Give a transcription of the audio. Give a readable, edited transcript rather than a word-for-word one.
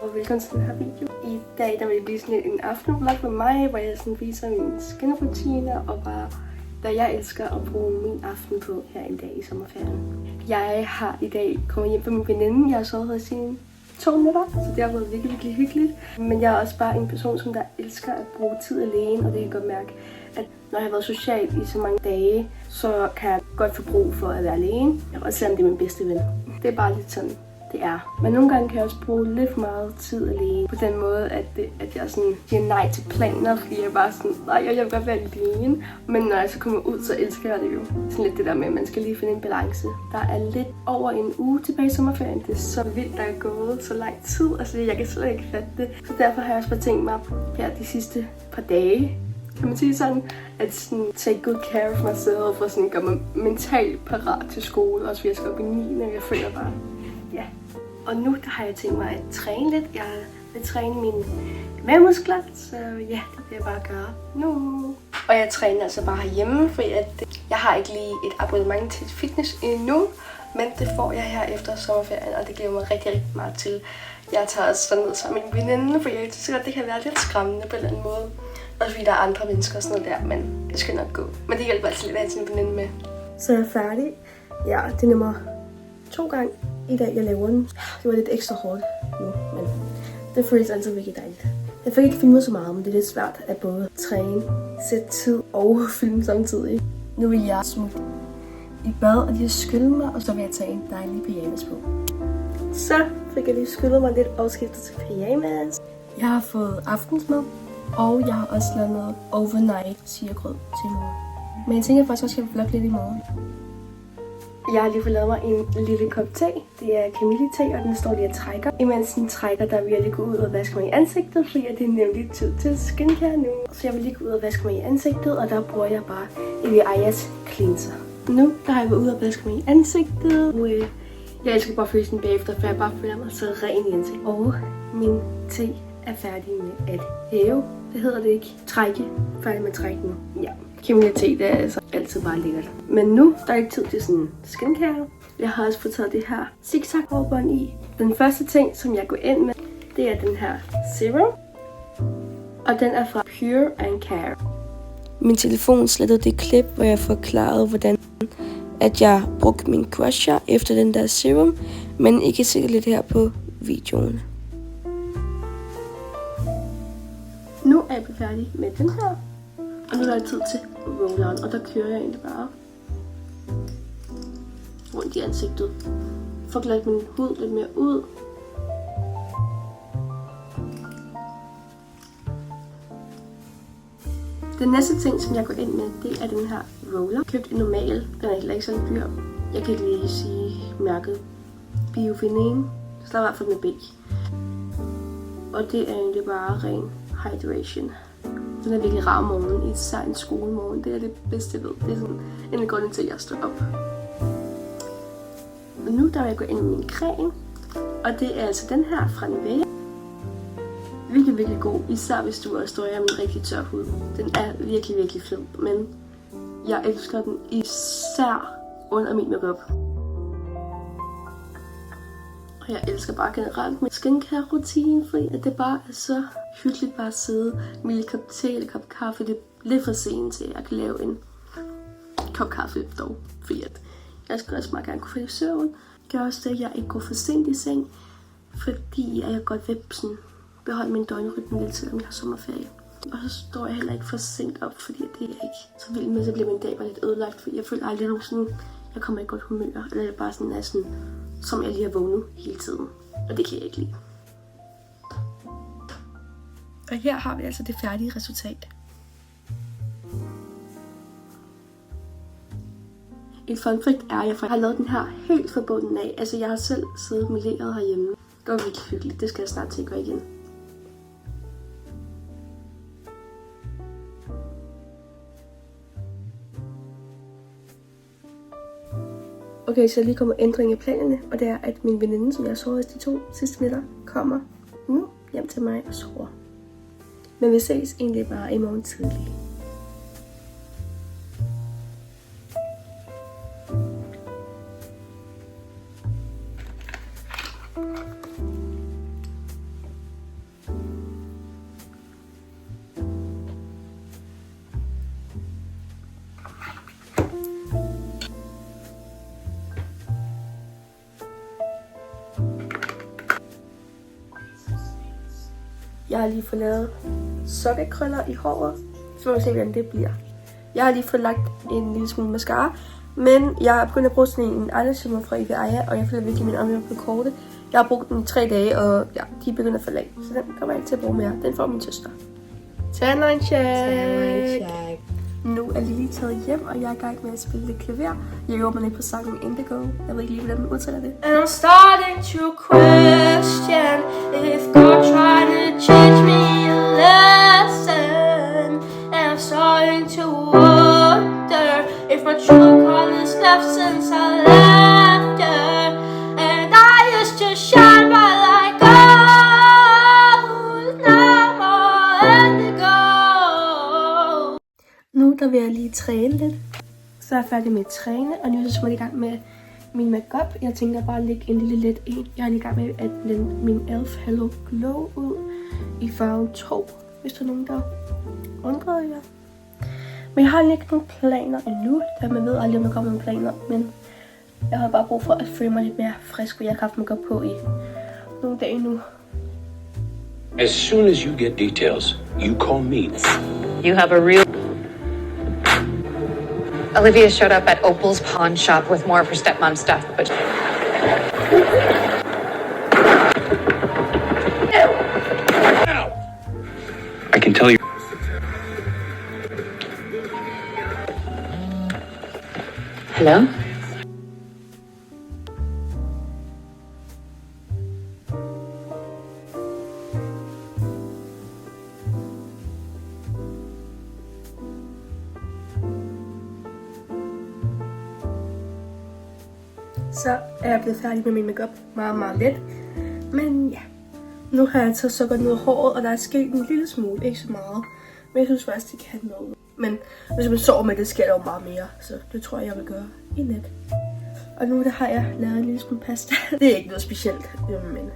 Og velkommen til den her video. I dag der vil jeg blive sådan lidt en aftenvlog med mig, hvor jeg sådan viser mine skinrutiner og bare hvad jeg elsker at bruge min aften på her en dag i sommerferien. Jeg har i dag kommet hjem fra min veninde. Jeg har sovet hos hende 2 minutter, så det har været virkelig, virkelig hyggeligt. Men jeg er også bare en person, som der elsker at bruge tid alene, og det kan jeg godt mærke, at når jeg har været social i så mange dage, så kan jeg godt få brug for at være alene, også selvom det er min bedste ven. Det er bare lidt sådan, det er. Men nogle gange kan jeg også bruge lidt meget tid alene, på den måde, at jeg sådan siger nej til planer, fordi jeg bare sådan, nej, jeg vil godt være alene. Men når jeg så kommer ud, så elsker jeg det jo. Sådan lidt det der med, at man skal lige finde en balance. Der er lidt over en uge tilbage i sommerferien. Det er så vildt, der er gået så lang tid. Altså, jeg kan slet ikke fatte det. Så derfor har jeg også bare tænkt mig her de sidste par dage, kan man sige sådan, at sådan take good care of myself og sådan gøre mig mentalt parat til skole, også fordi jeg skal op i 9. og jeg føler bare, ja. Og nu der har jeg tænkt mig at træne lidt. Jeg vil træne mine mavemuskler, så ja, det vil jeg bare gøre nu. Og jeg træner altså bare herhjemme, fordi jeg har ikke lige et abonnement til fitness endnu, men det får jeg her efter sommerferien, og det glæder mig rigtig, rigtig meget til. Jeg tager også ned sammen med min veninde, for jeg synes at det kan være lidt skræmmende på en eller anden måde. Også fordi der er andre mennesker og sådan noget der, men det skal nok gå. Men det hjælper altid lidt at have sin veninde med. Så jeg er færdig. Ja, det er nummer 2 gang i dag, jeg laver den. Det var lidt ekstra hårdt nu, men det føles altid virkelig dejligt. Jeg fik ikke filmet så meget, men det er lidt svært at både træne, sætte tid og filme samtidig. Nu vil jeg smutte i bad og lige skylde mig, og så vil jeg tage en dejlig pyjamas på. Så fik jeg lige skyllet mig lidt og skiftet til pyjamas. Jeg har fået aftensmad, og jeg har også lavet noget overnight sirgrød til morgen. Men jeg tænker faktisk også, at jeg vil vlogge lidt i morgen. Jeg har lige fået lavet mig en lille kop te. Det er kamillete, og den står lige og trækker. Imens den trækker, der vil jeg lige gå ud og vaske mig i ansigtet, fordi det er nemlig tid til skincare nu. Så jeg vil lige gå ud og vaske mig i ansigtet, og der bruger jeg bare Eviayas cleanser. Nu der har jeg været ude og vaske mig i ansigtet. Jeg elsker bare følelsen bagefter, for jeg bare føler mig så ren i ansigtet. Og min te er færdig med at hæve. Det hedder det ikke. Trække. Færdig med at trække nu. Ja. Kamillete, det er altså altid bare lækkert. Men nu der er ikke tid til sådan skincare. Jeg har også fået taget det her zigzag hårbånd i. Den første ting, som jeg går ind med, det er den her serum. Og den er fra Pure and Care. Min telefon slettede det klip, hvor jeg forklarede, hvordan at jeg brugte min crusher efter den der serum. Men I kan se det lidt her på videoen. Nu er jeg færdig med den her. Og nu er der tid til rolleren, og der kører jeg egentlig bare rundt i ansigtet. Får glat min hud lidt mere ud. Den næste ting, som jeg går ind med, det er den her roller. Jeg har købt en normal, den er heller ikke så dyr. Jeg kan ikke lige sige mærket Biofinen. Så der er i hvert fald med B. Og det er egentlig bare ren hydration. Den er virkelig rar om morgenen, især en skolemorgen. Det er det bedste, jeg ved. Det er sådan en grund til, at jeg står op. Og nu der vil jeg gå ind med min creme. Og det er altså den her fra Nivea. Virkelig, virkelig god. Især hvis du også står med en rigtig tør hud. Den er virkelig, virkelig fed. Men jeg elsker den især under min makeup. Og jeg elsker bare generelt min skincare rutine, fordi at det bare er så hyggeligt bare at sidde med en lille kop te eller kop kaffe. Det er lidt for sent til, at jeg kan lave en kop kaffe dog. Fordi at jeg skal også meget gerne kunne falde i søvn. Det gør også det, at jeg ikke går for sent i seng. Fordi jeg godt vil sådan beholde min døgnrytme lidt, selvom jeg har sommerferie. Og så står jeg heller ikke for sent op, fordi det er ikke så vildt med, så bliver min dag bare lidt ødelagt. Fordi jeg føler aldrig sådan, jeg kommer i godt humør. Eller det bare sådan er sådan, som jeg lige har vågnet hele tiden. Og det kan jeg ikke lide. Og her har vi altså det færdige resultat. Et fun fact er, at jeg har lavet den her helt fra bunden af. Altså jeg har selv siddet med leret herhjemme. Det var virkelig hyggeligt. Det skal jeg snart til at gøre igen. Okay, så lige kommer ændring i planerne, og det er, at min veninde, som jeg så de 2 sidste nætter, kommer nu hjem til mig og sover. Men vi ses egentlig bare i morgen tidlig. Jeg har lige fået lavet sokkekrøller i håret. Så må vi se, hvordan det bliver. Jeg har lige fået lagt en lille smule mascara. Men jeg er begyndt at bruge sådan en eyeliner fra Ivea, og jeg føler virkelig min øjne på korte. Jeg har brugt den i 3 dage, og ja, de er begyndt at falde af. Så den kommer jeg ikke til at bruge mere. Den får min søster. Tanline check. Nu er Lily taget hjem, og jeg er i gang med at spille lidt klaver. Jeg øver mig lidt på sangen Indigo. Jeg ved ikke lige, hvordan man udtaler det. And I'm starting to question if God trying to teach me a lesson. And I'm starting to wonder if my true colors left since I left her. And I used to shine bright like gold. Now I'm all indigo. Nu der vil jeg lige træne lidt. Så er jeg færdig med at træne, og nu er jeg så i gang med min makeup. Jeg tænker bare at lægge en lille let en. Jeg er lige i gang med at blende min Elf Hello Glow ud i farve 2, hvis der er nogen, der undrer jer. Men jeg har ikke nogen planer endnu, da man ved aldrig, om der kommer nogle planer. Men jeg har bare brug for at føle mig lidt mere frisk, og jeg har haft makeup på i nogle dage nu. As soon as you get details, you call me. You have a real... Olivia showed up at Opal's pawn shop with more of her stepmom stuff, but... I can tell you. Hello? Så er jeg blevet færdig med min makeup meget let. Men ja, nu har jeg taget sukker ned i håret, og der er sket en lille smule, ikke så meget. Men jeg synes faktisk, det kan noget. Men hvis man sover med det, sker der jo meget mere. Så det tror jeg vil gøre i nat. Og nu der har jeg lavet en lille smule pasta. Det er ikke noget specielt, men